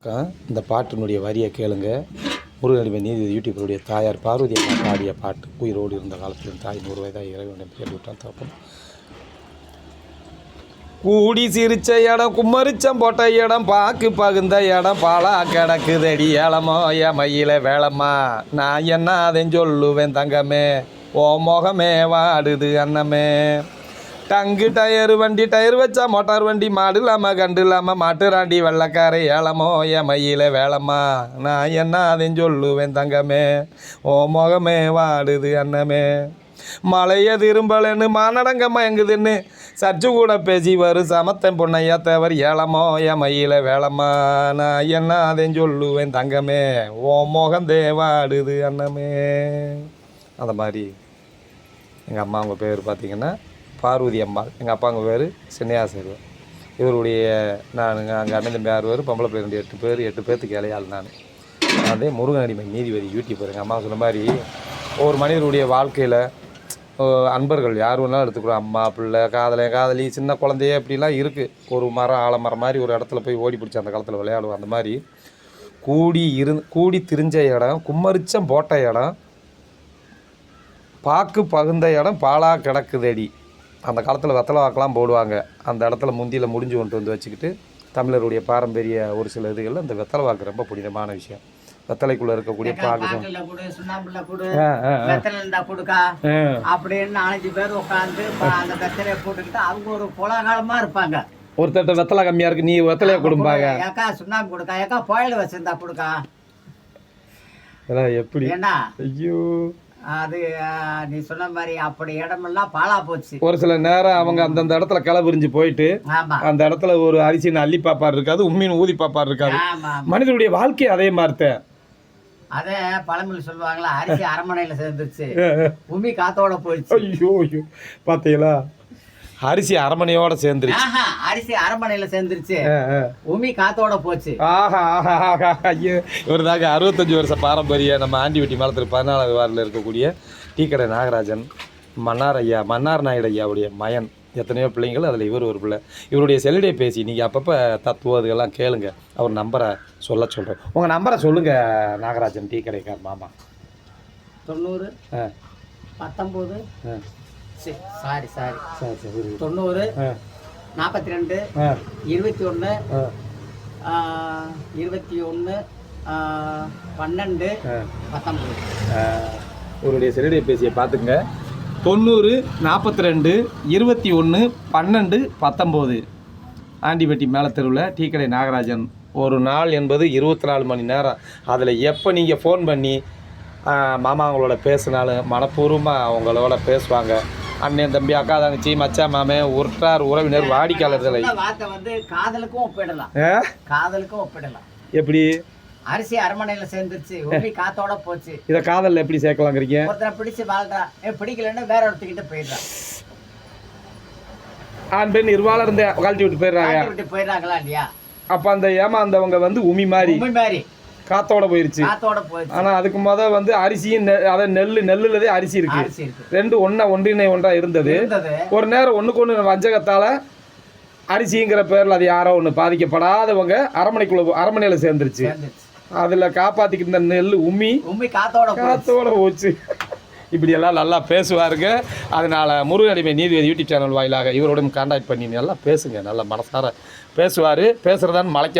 வணக்கம். இந்த பாட்டினுடைய வரியை கேளுங்க. முருகனடிமை நீதிபதி யூடியூபருடைய தாயார் பார்வதி அம்மா பாடிய பாட்டு. உயிரோடு இருந்த காலத்தில் தாய் 100 வயதாக இறைவனிடம் கேட்டுவிட்டான் தப்பம். கூடி சிரிச்ச இடம், கும்மரிச்சம் போட்ட இடம், பாக்கு பகுந்த இடம், பாலா கிடக்குதடி ஏலமோ மயில வேளம்மா. நான் என்ன அதை சொல்லுவேன் தங்கமே, ஓ முகமே வாடுது அன்னமே. டங்கு டயரு வண்டி, டயர் வச்சா மோட்டார் வண்டி, மாடு இல்லாமல் கண்டு இல்லாமல் மாட்டுராண்டி வெள்ளக்காரை ஏலமோ மயில வேளம்மா. நான் என்ன அதை சொல்லுவேன் தங்கமே, ஓ முகமே வாடுது அன்னமே. மலைய திரும்பலன்னு மானடங்க மயங்குதுன்னு சர்ச்சு கூட பேசி வரும் சமத்தன் பொண்ணையா தேவர் ஏலமோ மயில வேளம்மா. நான் என்ன அதை சொல்லுவேன் தங்கமே, ஓ முகந்தே வாடுது அன்னமே. அந்த மாதிரி எங்கள் அம்மா அவங்க பேர் பார்த்திங்கன்னா பார்வதி அம்மாள். எங்கள் அப்பாங்க பேர் சின்னையாசர். இவருடைய நான் அங்கே அண்ணன் தம்பி 6 பேர், பொம்பளை பிள்ளை 8 பேர்த்துக்கு இலையாள். நான் அதே முருகனடிமை நீதிபதி யூடியூபர். எங்கள் அம்மா சொன்ன மாதிரி ஒவ்வொரு மனிதருடைய வாழ்க்கையில் அன்பர்கள் யார் வேணாலும் எடுத்துக்கிறோம். அம்மா பிள்ளை காதலி சின்ன குழந்தையே அப்படிலாம் இருக்குது. ஒரு மரம் ஆலமரம் மாதிரி ஒரு இடத்துல போய் ஓடி பிடிச்சி அந்த காலத்தில் விளையாடுவோம். அந்த மாதிரி கூடி திரிஞ்ச இடம், கும்மரிச்சம் போட்ட இடம், பாக்கு பகுந்த இடம், பாலா கிடக்குதடி. அந்த காலத்தில் வெத்தலை வாக்கெலாம் போடுவாங்க. அந்த இடத்துல முந்தியில் முடிஞ்சு கொண்டு வந்து வச்சுக்கிட்டு தமிழருடைய பாரம்பரிய ஒரு சில இதுகளில் இந்த வெத்தலை வாக்கு ரொம்ப புனிதமான விஷயம். வெத்தலைக்குள்ளே இருக்கக்கூடிய பாக்கு அப்படின்னு 4 பேர் உட்காந்து அந்த வெத்தலையை போட்டுக்கிட்டு அவங்க ஒரு கோலாகாலமாக இருப்பாங்க. ஒருத்தட்ட வெத்தலை கம்மியாக இருக்குது, நீ வெத்தலையை கொடுப்பாங்க. ஏக்கா சுண்ணாம்பு கொடுக்கா, ஏக்கா புயல் வச்சுருந்தா கொடுக்கா. எப்படி ஏன்னா ஐயோ அது நீ சொன்ன மாதிரி அப்படி இடமெல்லாம் பாலா போச்சு. ஒரு சில நேரம் அவங்க அந்தந்த இடத்துல கிளபிரிஞ்சு போயிட்டு அந்த இடத்துல ஒரு அரிசின்னு அள்ளி பாப்பார் இருக்காது, உண்மையின் ஊதி பாப்பார் இருக்காது. மனிதனுடைய வாழ்க்கை அதே மாதிரிதான். அதே பழமொழி சொல்லுவாங்களா, அரிசி அரமனையில சேர்ந்துருச்சு, உமி காத்தோட போயிடுச்சு. ஐயோ ஐயோ பார்த்தீங்களா, அரிசி அரமனையோட சேர்ந்துருச்சு. அரிசி அரமனையில சேர்ந்துருச்சு, உமி காத்தோட போச்சு. ஆஹா ஆஹா ஆஹா ஐயோ. இவருதாங்க 65 வருஷ பாரம்பரிய நம்ம ஆண்டிவட்டி மேலத்தில் 14வது வார்டில் இருக்கக்கூடிய டீக்கடை நாகராஜன் மன்னார் நாயுடு ஐயாவுடைய மயன். எத்தனையோ பிள்ளைங்கள், அதில் இவர் ஒரு பிள்ளை. இவருடைய செல்லுடைய பேசி நீங்கள் அப்பப்போ தத்துவம் அதுக்கெல்லாம் கேளுங்க. அவர் நம்பரை சொல்கிறேன். உங்கள் நம்பரை சொல்லுங்கள் நாகராஜன் டீக்கடைக்கார் மாமா. 90 19 சாரி 90 42 21 21 12 19. இவருடைய செல்லுடைய பேசியை பார்த்துங்க. 90 42 21 12 19 ஆண்டிப்பட்டி மேலத்தெருவில் டீக்கடை நாகராஜன். ஒரு நாள் என்பது 24 மணி நேரம். அதில் எப்போ நீங்கள் ஃபோன் பண்ணி மாமா அவங்களோட பேசினாலும் மனப்பூர்வமாக அவங்களோட பேசுவாங்க. அண்ணன் தம்பி அக்கா தங்கச்சி மச்சா மாமே உற்றார் உறவினர் வாடிக்கையாளர்களை வார்த்தை வந்து காதலுக்கும் ஒப்பிடலாம். எப்படி அரிசி அரமனையில சேர்ந்துருச்சு, உமி காத்தோட போச்சு. இதை காதலில் எப்படி சேர்க்கலாங்கிறீங்க? ஒருத்தனை பிடிச்சு வாழ்றா, பிடிக்கலன்னு வேற ஒருத்தக்கிட்ட போயிடுறான். ஆண் பெண் இருவாளர் இருந்த கழட்டி விட்டு போயிடுறாங்களா இல்லையா? அப்போ அந்த ஏமாந்தவங்க வந்து உமி மாதிரி காத்தோட போயிருச்சு. ஆனா அதுக்கு வந்து அரிசியும் நெல்லுலதே அரிசி இருக்கு. ரெண்டு ஒன்றிணை இருந்தது. ஒரு நேரம் ஒண்ணுக்கு ஒண்ணு வஞ்சகத்தால அரிசிங்கிற பேர்ல அது யாரோ ஒண்ணு பாதிக்கப்படாதவங்க அரமனையில சேர்ந்துருச்சு. அதுல காப்பாத்திக்கிட்ட நெல் உமி காத்தோட போச்சு. இப்படி எல்லாம் நல்லா பேசுவாருங்க. அதனால முருகனடிமை நீதிபதி யூடியூப் சேனல் வாயிலாக இவரோட கான்டாக்ட் பண்ணி நல்லா பேசுங்க. நல்லா மனசார பேசுவாரு. பேசுறதான்னு மலைக்க